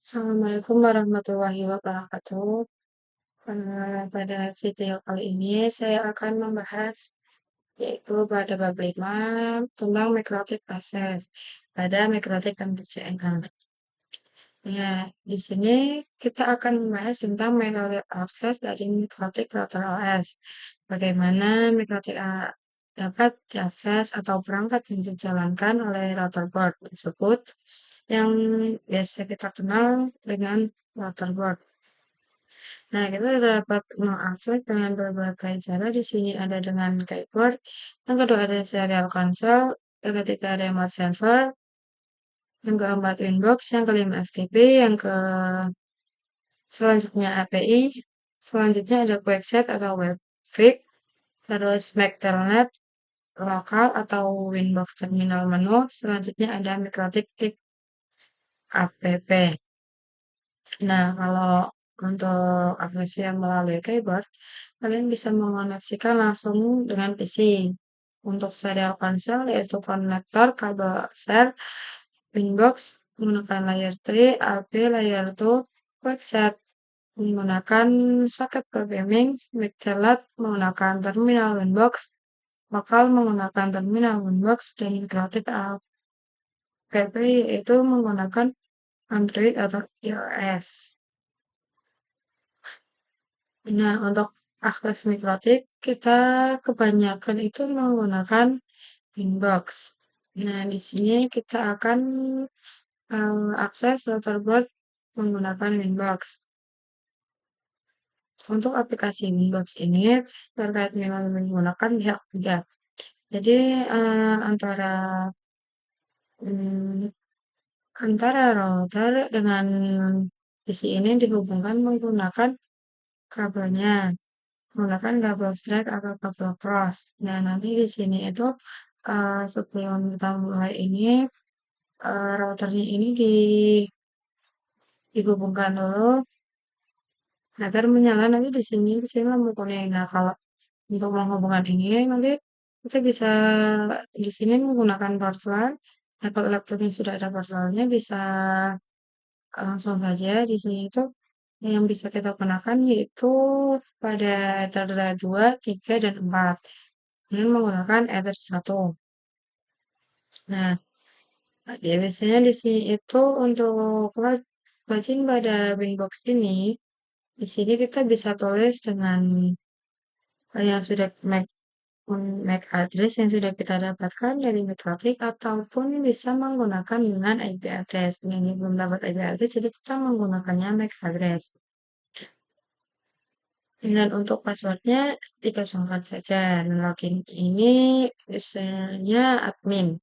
Assalamualaikum warahmatullahi wabarakatuh. Pada video kali ini saya akan membahas yaitu pada bab 5 tentang mikrotik proses pada mikrotik MCNL. Ya, di sini kita akan membahas tentang metode akses dari mikrotik router OS. Bagaimana mikrotik dapat diakses atau perangkat yang dijalankan oleh router board tersebut yang biasa kita kenal dengan router board. Nah, kita dapat mengakses dengan berbagai cara. Di sini ada dengan keyboard, yang kedua ada serial console, yang ketiga ada remote server, yang keempat Winbox, yang kelima FTP, yang ke selanjutnya API, selanjutnya ada QuickSet atau WebFig, terus MAC Telnet lokal atau Winbox terminal menu, selanjutnya ada MikroTik app. Nah, kalau untuk aplikasi yang melalui keyboard, kalian bisa mengoneksikan langsung dengan PC. Untuk serial console yaitu konektor kabel share, Winbox menggunakan layer 3, AP layer 2, QuickSet menggunakan soket programming, Mictelat menggunakan terminal Winbox, lokal menggunakan terminal Winbox, dan Mikrotik app yaitu menggunakan Android atau iOS. Nah, untuk akses mikrotik, kita kebanyakan itu menggunakan Inbox. Nah, di sini kita akan akses routerboard menggunakan Winbox. Untuk aplikasi Winbox ini terkait dengan menggunakan pihak ketiga. Jadi hmm, antara router dengan PC ini dihubungkan menggunakan kabelnya. Menggunakan kabel straight atau kabel cross. Nah, nanti di sini itu sebelum kita mulai ini routernya ini dihubungkan dulu agar menyala. Nanti di sini lampu kuning. Nah, kalau untuk menghubungkan ini nanti kita bisa di sini menggunakan power line. Nah, kalau laptopnya sudah ada power line-nya bisa langsung saja di sini itu yang bisa kita gunakan yaitu pada Ether 2, 3, dan 4 dengan menggunakan Ether 1. Nah, biasanya di sini itu untuk login pada Winbox ini, di sini kita bisa tulis dengan yang sudah MAC address yang sudah kita dapatkan dari Mikrotik ataupun bisa menggunakan dengan IP address. Ini belum dapat IP address, jadi kita menggunakannya MAC address. Dan untuk passwordnya dikosongkan saja. Dan login ini biasanya admin.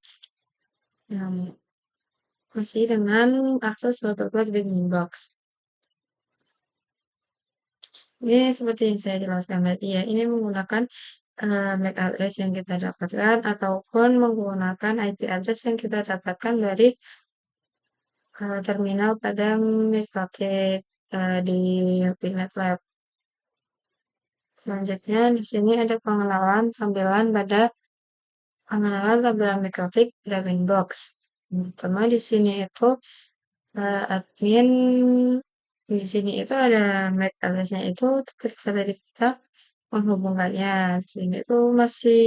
Nah, masih dengan akses router Winbox. Ini seperti yang saya jelaskan tadi ya, ini menggunakan MAC address yang kita dapatkan ataupun menggunakan IP address yang kita dapatkan dari terminal pada Mikrotik di Pinet Lab. Selanjutnya di sini ada tampilan Mikrotik dan Winbox. Pertama di sini itu admin di sini itu ada MAC address-nya itu ketika tadi kita menghubungkannya. Di sini itu masih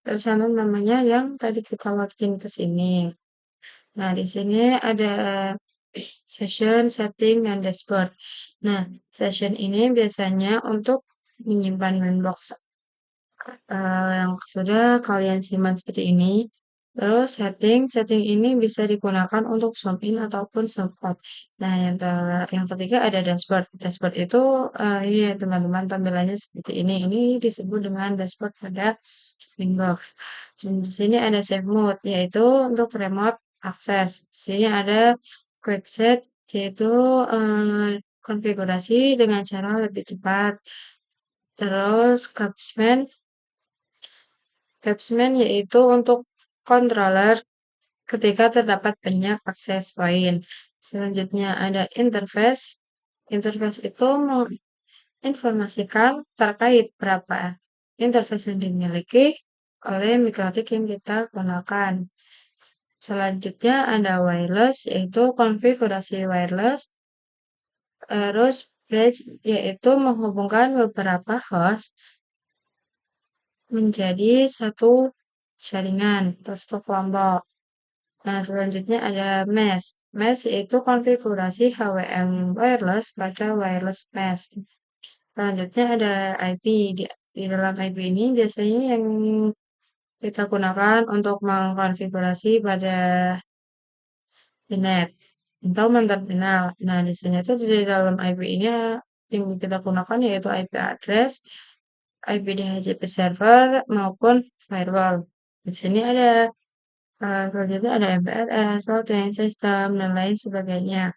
tercantum namanya yang tadi kita login ke sini. Nah, di sini ada session, setting, dan dashboard. Nah, session ini biasanya untuk menyimpan Winbox yang sudah kalian simpan seperti ini. Terus setting ini bisa digunakan untuk zoom in ataupun zoom out. Nah, yang ketiga ada dashboard. Dashboard itu ini ya teman-teman tampilannya seperti ini. Ini disebut dengan dashboard pada Winbox. Dan di sini ada save mode yaitu untuk remote access. Di sini ada quick set yaitu konfigurasi dengan cara lebih cepat. Terus Capsman yaitu untuk controller ketika terdapat banyak akses point. Selanjutnya ada interface. Interface itu menginformasikan terkait berapa interface yang dimiliki oleh mikrotik yang kita gunakan. Selanjutnya ada wireless, yaitu konfigurasi wireless. Terus bridge yaitu menghubungkan beberapa host menjadi satu jaringan atau satu kelompok. Nah, selanjutnya ada mesh. Mesh yaitu konfigurasi HWM wireless pada wireless mesh. Selanjutnya ada IP. Di dalam IP ini biasanya yang kita gunakan untuk mengkonfigurasi pada VNet atau terminal. Nah, di sini tuh di dalam IP ini yang kita gunakan yaitu IP address, IP DHCP server maupun firewall. Di sini ada selanjutnya ada MPLS, routing system dan lain sebagainya.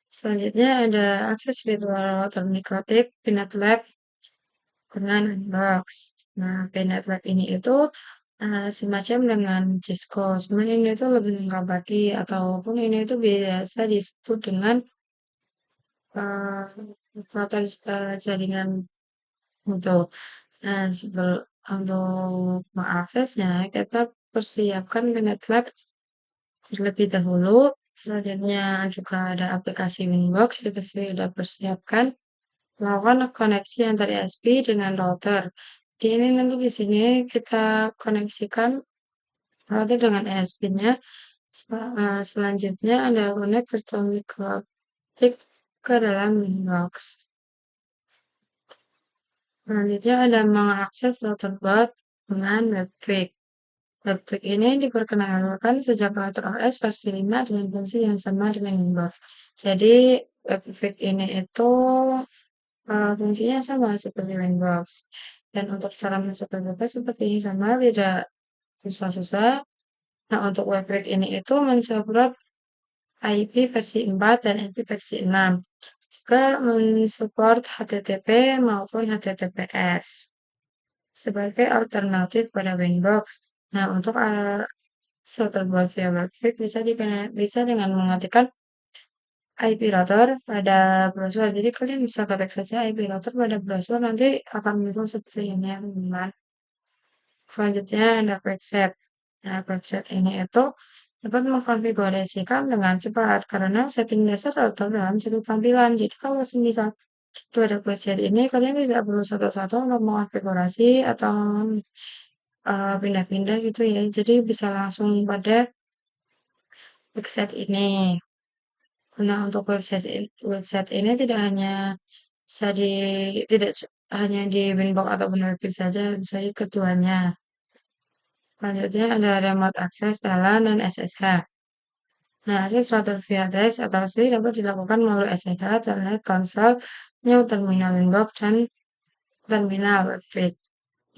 Selanjutnya ada akses virtual router mikrotik, Pinet Lab dengan Unbox. Nah, Pinet Lab ini itu semacam dengan Cisco, cuman ini itu lebih lengkap lagi, ataupun ini itu biasa disebut dengan router jaringan untuk. Nah, untuk mengaksesnya, kita persiapkan Pinet Lab terlebih dahulu. Selanjutnya juga ada aplikasi Winbox, kita sudah persiapkan. Lakukan koneksi antar ISP dengan router. Di ini nanti di sini kita koneksikan router dengan ISP-nya. Selanjutnya ada connect virtual microtik ke dalam Winbox. Selanjutnya ada mengakses router bot dengan webtrick. Webtrick ini diperkenalkan sejak router OS versi 5 dengan fungsi yang sama dengan Winbox. Jadi webtrick ini itu fungsinya sama seperti Winbox. Dan untuk cara masuk ke website seperti ini sama, tidak susah-susah. Nah, untuk webtrick ini itu mensupport IP versi 4 dan IP versi 6. Juga mensupport HTTP maupun HTTPS sebagai alternatif pada Winbox. Nah, untuk terbuat via webtrick bisa dengan mengetikkan IP router pada browser. Jadi kalian bisa ketik saja IP router pada browser, nanti akan muncul seperti ini ya teman-teman. Selanjutnya ada quick set. Nah, quick set ini itu dapat mengkonfigurasikan dengan cepat karena setting dasar router dalam satu tampilan. Jadi kalau misal itu ada quick set ini, kalian tidak perlu satu-satu untuk mengkonfigurasi atau pindah-pindah gitu ya. Jadi bisa langsung pada quick set ini. Nah, untuk website ini bisa di tidak hanya di Winbox ataupun Webkit saja, bisa di keduanya. Selanjutnya ada remote access, LAN, dan SSH. Nah, akses router via DEX atau SSH dapat dilakukan melalui SSH, Telnet, konsol, new terminal Winbox, dan terminal Webkit.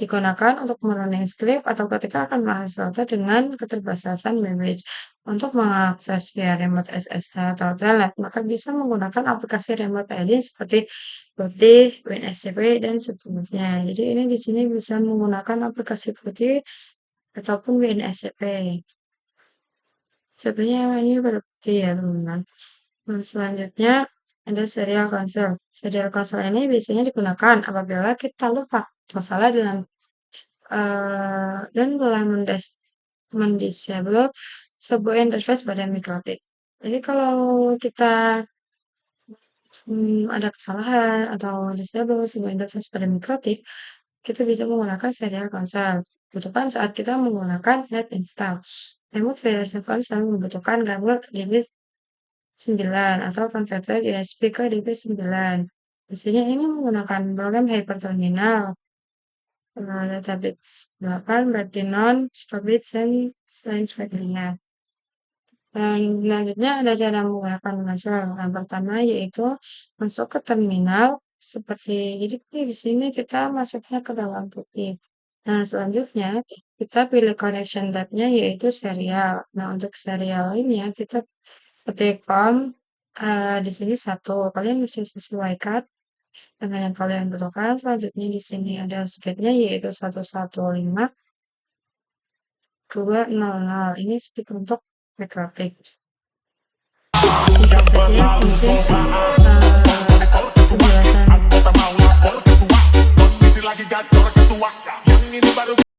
Digunakan untuk merunning script atau ketika akan mengakses router dengan keterbatasan bandwidth. Untuk mengakses via remote SSH atau telnet, maka bisa menggunakan aplikasi remote ID seperti Putih, WinSCP, dan seterusnya. Jadi ini di sini bisa menggunakan aplikasi Putih ataupun WinSCP. Contohnya ini pada Putih ya teman-teman. Selanjutnya ada serial console. Serial console ini biasanya digunakan apabila kita lupa atau salah dan telah mendisable sebuah interface pada mikrotik. Jadi kalau kita ada kesalahan atau disable sebuah interface pada mikrotik, kita bisa menggunakan serial console. Butuhkan saat kita menggunakan net install. Remove variation console membutuhkan kabel DB9 atau converter USB ke DB9. Biasanya ini menggunakan program hyperterminal database 8, Bertinon, Stobit, dan lain sebagainya. Dan selanjutnya ada cara menggunakan masuk. Yang pertama yaitu masuk ke terminal jadi di sini kita masuknya ke dalam Putih. Nah, selanjutnya kita pilih connection type-nya yaitu serial. Nah, untuk serial lainnya kita ketik com di sini 1. Kalian bisa sesuaikan dengan yang kalian butuhkan. Selanjutnya di sini ada speed-nya yaitu 115.200. Ini speed untuk mikrotik. Itu saja mungkin penjelasan